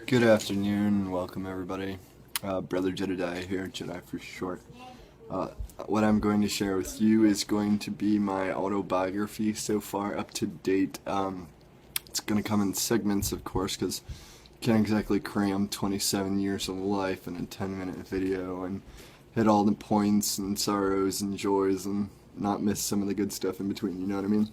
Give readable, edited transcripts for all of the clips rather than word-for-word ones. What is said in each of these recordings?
Good afternoon, welcome everybody. Brother Jedidiah here, Jedi for short. Uh, what I'm going to share with you is going to be my autobiography so far up to date. It's going to come in segments, of course, because you can't exactly cram 27 years of life in a 10-minute video and hit all the points and sorrows and joys and not miss some of the good stuff in between, you know what I mean?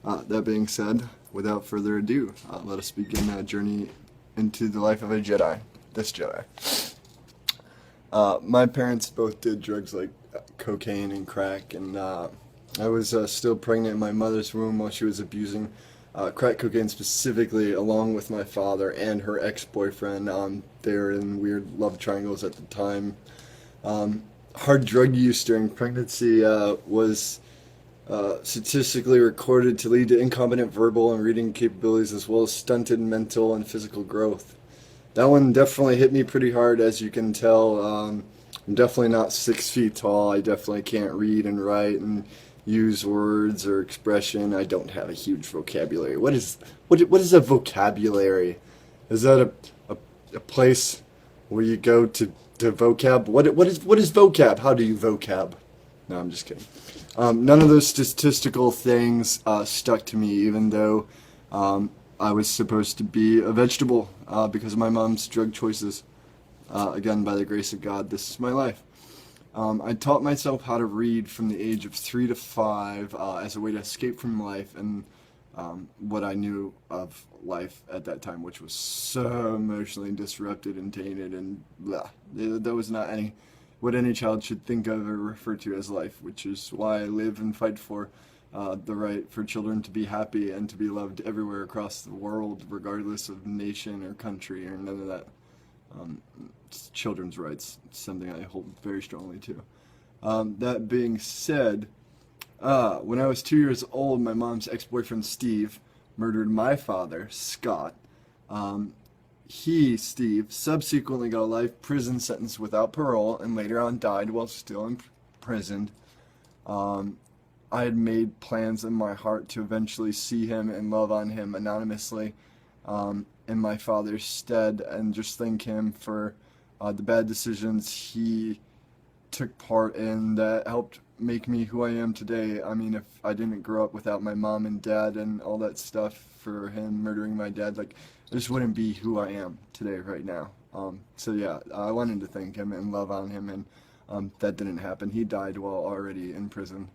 That being said, without further ado, let us begin a journey into the life of a Jedi, this Jedi. My parents both did drugs like cocaine and crack, and I was still pregnant in my mother's womb while she was abusing crack cocaine specifically, along with my father and her ex-boyfriend. They were in weird love triangles at the time. Hard drug use during pregnancy was statistically recorded to lead to incompetent verbal and reading capabilities as well as stunted mental and physical growth. That one definitely hit me pretty hard, as you can tell. I'm definitely not 6 feet tall. I definitely can't read and write and use words or expression. I don't have a huge vocabulary. What is a vocabulary? Is that a place where you go to vocab? What is vocab? How do you vocab? No, I'm just kidding. None of those statistical things stuck to me, even though I was supposed to be a vegetable because of my mom's drug choices. Again, by the grace of God, this is my life. I taught myself how to read from the age of 3 to 5 as a way to escape from life and what I knew of life at that time, which was so emotionally disrupted and tainted, and blah. That was not what any child should think of or refer to as life, which is why I live and fight for the right for children to be happy and to be loved everywhere across the world, regardless of nation or country or none of that. It's children's rights. It's something I hold very strongly to. That being said, when I was 2 years old, my mom's ex-boyfriend Steve murdered my father, Scott. Steve, subsequently got a life prison sentence without parole and later on died while still imprisoned. I had made plans in my heart to eventually see him and love on him anonymously in my father's stead, and just thank him for the bad decisions he took part in that helped make me who I am today. I mean, if I didn't grow up without my mom and dad and all that stuff for him murdering my dad, like, I just wouldn't be who I am today, right now. So yeah, I wanted to thank him and love on him, and that didn't happen. He died while already in prison.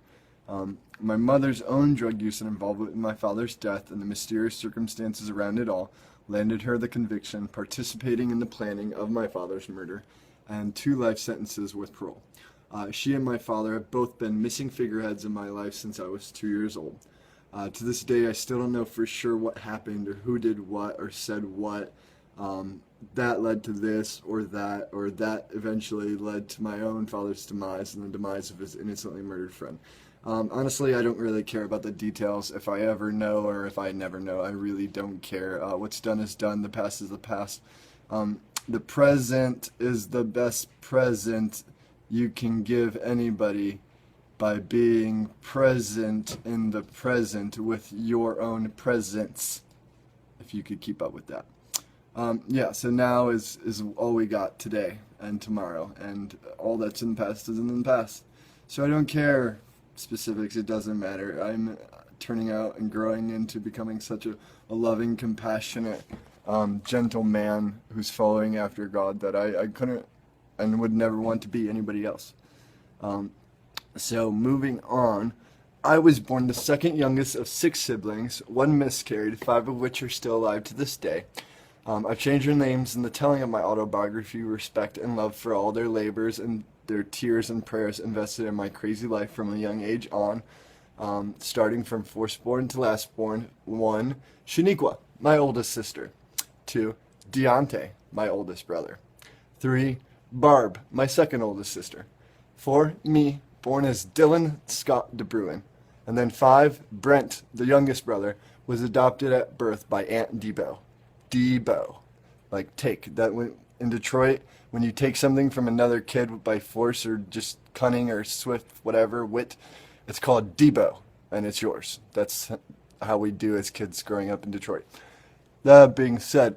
My mother's own drug use and involvement in my father's death and the mysterious circumstances around it all landed her the conviction, participating in the planning of my father's murder, and 2 life sentences with parole. She and my father have both been missing figureheads in my life since I was 2 years old. To this day, I still don't know for sure what happened or who did what or said what. That led to this or that eventually led to my own father's demise and the demise of his innocently murdered friend. Honestly, I don't really care about the details. If I ever know or if I never know, I really don't care. What's done is done. The past is the past. The present is the best present you can give anybody, by being present in the present with your own presence, if you could keep up with that. Yeah, so now is all we got today and tomorrow, and all that's in the past is in the past. So I don't care specifics, it doesn't matter. I'm turning out and growing into becoming such a loving, compassionate, gentle man who's following after God that I couldn't and would never want to be anybody else. So moving on, I was born the second youngest of 6 siblings, 1 miscarried, 5 of which are still alive to this day. I've changed their names in the telling of my autobiography, respect and love for all their labors and their tears and prayers invested in my crazy life from a young age on, starting from firstborn to lastborn. 1, Shaniqua, my oldest sister. 2, Deontay, my oldest brother. 3, Barb, my second oldest sister. 4, me, born as Dylan Scott DeBruin. And then 5, Brent, the youngest brother, was adopted at birth by Aunt Debo. Debo. Like take. That in Detroit, when you take something from another kid by force or just cunning or swift, whatever, wit, it's called Debo, and it's yours. That's how we do as kids growing up in Detroit. That being said,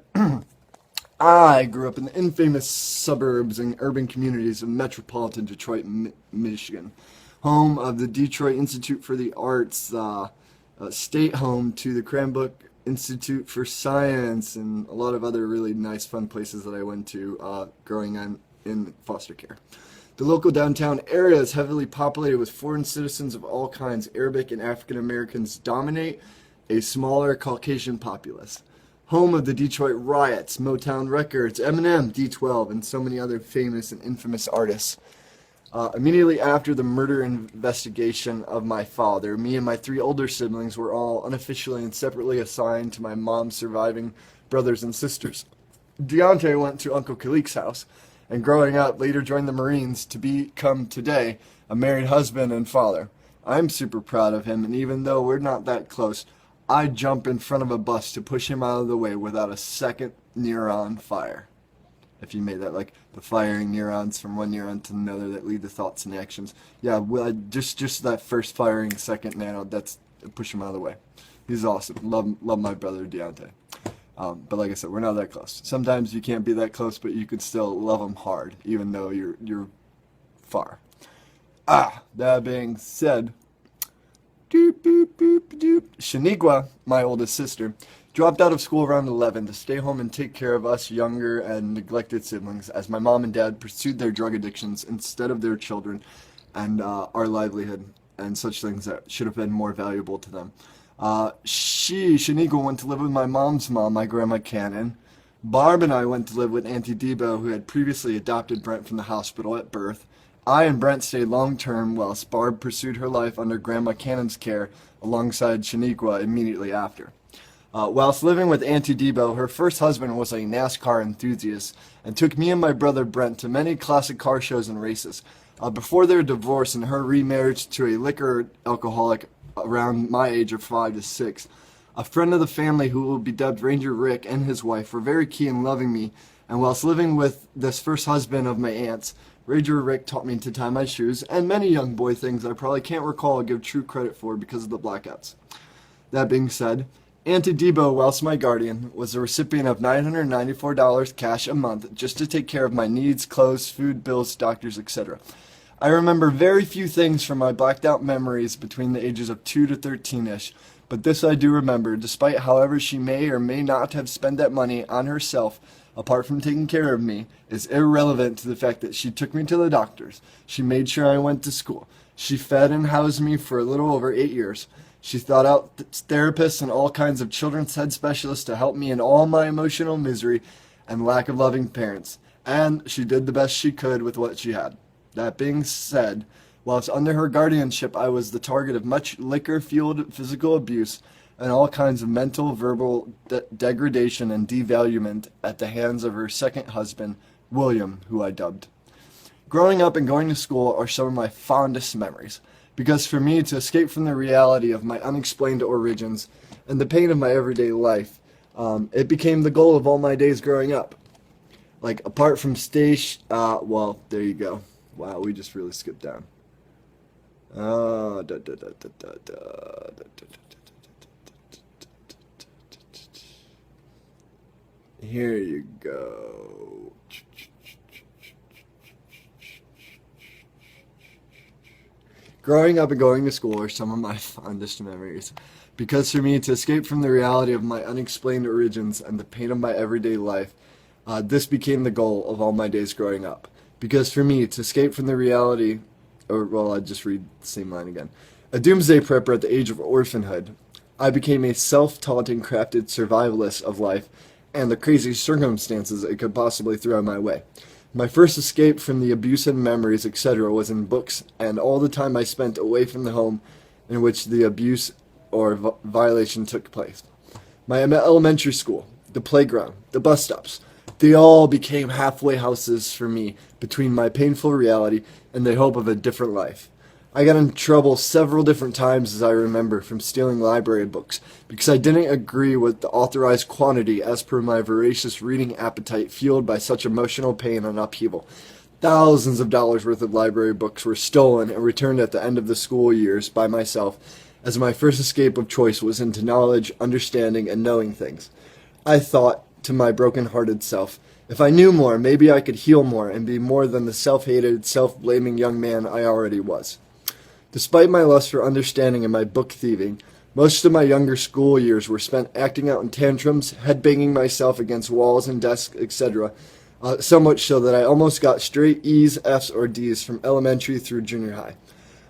I grew up in the infamous suburbs and urban communities of metropolitan Detroit, Michigan, home of the Detroit Institute for the Arts, state home to the Cranbrook Institute for Science, and a lot of other really nice, fun places that I went to growing up in foster care. The local downtown area is heavily populated with foreign citizens of all kinds. Arabic and African Americans dominate a smaller Caucasian populace. Home of the Detroit Riots, Motown Records, Eminem, D12, and so many other famous and infamous artists. Immediately after the murder investigation of my father, me and my 3 older siblings were all unofficially and separately assigned to my mom's surviving brothers and sisters. Deontay went to Uncle Kalik's house, and growing up, later joined the Marines to become today a married husband and father. I'm super proud of him, and even though we're not that close, I'd jump in front of a bus to push him out of the way without a second neuron fire. If you made that, like the firing neurons from one neuron to another that lead to thoughts and actions. Yeah, well, just that first firing second nano, that's push him out of the way. He's awesome. Love my brother Deontay. But like I said, we're not that close. Sometimes you can't be that close, but you can still love him hard, even though you're far. That being said, Shaniqua, my oldest sister, dropped out of school around 11 to stay home and take care of us younger and neglected siblings as my mom and dad pursued their drug addictions instead of their children and our livelihood and such things that should have been more valuable to them. Shaniqua, went to live with my mom's mom, my grandma Cannon. Barb and I went to live with Auntie Debo, who had previously adopted Brent from the hospital at birth. I and Brent stayed long-term whilst Barb pursued her life under Grandma Cannon's care alongside Shaniqua immediately after. Whilst living with Auntie Debo, her first husband was a NASCAR enthusiast and took me and my brother Brent to many classic car shows and races. Before their divorce and her remarriage to a liquor alcoholic around my age of 5 to 6, a friend of the family who will be dubbed Ranger Rick and his wife were very key in loving me, and whilst living with this first husband of my aunt's, Ranger Rick taught me to tie my shoes and many young boy things I probably can't recall or give true credit for because of the blackouts. That being said, Auntie Debo, whilst my guardian, was the recipient of $994 cash a month just to take care of my needs, clothes, food, bills, doctors, etc. I remember very few things from my blacked out memories between the ages of 2 to 13-ish, but this I do remember, despite however she may or may not have spent that money on herself, apart from taking care of me, is irrelevant to the fact that she took me to the doctors. She made sure I went to school. She fed and housed me for a little over 8 years. She thought out therapists and all kinds of children's head specialists to help me in all my emotional misery and lack of loving parents. And she did the best she could with what she had. That being said, whilst under her guardianship, I was the target of much liquor-fueled physical abuse and all kinds of mental, verbal degradation and devaluement at the hands of her second husband, William, who I dubbed. Growing up and going to school are some of my fondest memories, because for me to escape from the reality of my unexplained origins and the pain of my everyday life, it became the goal of all my days growing up. Like, apart from well, there you go. Wow, we just really skipped down. Here you go. Growing up and going to school are some of my fondest memories, because for me to escape from the reality of my unexplained origins and the pain of my everyday life, this became the goal of all my days growing up. Because for me to escape from the reality, I'll just read the same line again. A doomsday prepper at the age of orphanhood, I became a self-taught and crafted survivalist of life and the crazy circumstances it could possibly throw my way. My first escape from the abuse and memories, etc., was in books and all the time I spent away from the home in which the abuse or violation took place. My elementary school, the playground, the bus stops, they all became halfway houses for me between my painful reality and the hope of a different life. I got in trouble several different times, as I remember, from stealing library books because I didn't agree with the authorized quantity as per my voracious reading appetite fueled by such emotional pain and upheaval. Thousands of dollars worth of library books were stolen and returned at the end of the school years by myself, as my first escape of choice was into knowledge, understanding, and knowing things. I thought to my broken-hearted self. If I knew more, maybe I could heal more and be more than the self-hated, self-blaming young man I already was. Despite my lust for understanding and my book thieving, most of my younger school years were spent acting out in tantrums, headbanging myself against walls and desks, etc., so much so that I almost got straight E's, F's, or D's from elementary through junior high.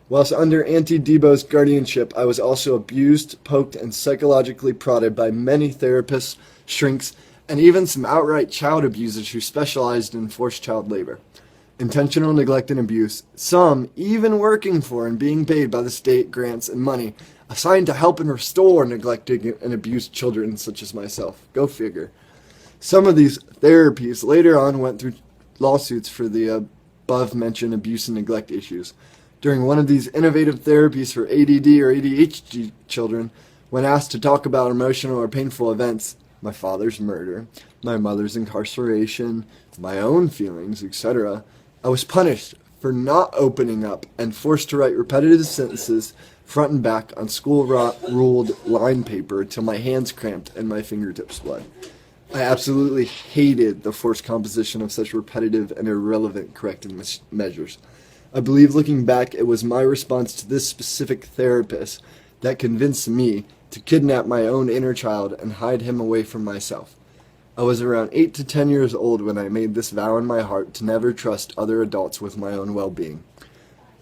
Whilst under Auntie Debo's guardianship, I was also abused, poked, and psychologically prodded by many therapists, shrinks, and even some outright child abusers who specialized in forced child labor. Intentional neglect and abuse, some even working for and being paid by the state grants and money assigned to help and restore neglected and abused children such as myself. Go figure. Some of these therapies later on went through lawsuits for the above-mentioned abuse and neglect issues. During one of these innovative therapies for ADD or ADHD children, when asked to talk about emotional or painful events, my father's murder, my mother's incarceration, my own feelings, etc., I was punished for not opening up and forced to write repetitive sentences front and back on school-ruled line paper till my hands cramped and my fingertips bled. I absolutely hated the forced composition of such repetitive and irrelevant corrective measures. I believe looking back, it was my response to this specific therapist that convinced me to kidnap my own inner child and hide him away from myself. I was around 8 to 10 years old when I made this vow in my heart to never trust other adults with my own well-being.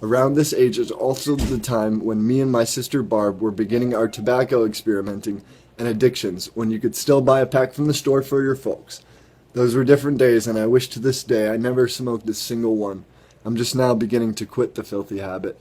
Around this age is also the time when me and my sister Barb were beginning our tobacco experimenting and addictions, when you could still buy a pack from the store for your folks. Those were different days, and I wish to this day I never smoked a single one. I'm just now beginning to quit the filthy habit.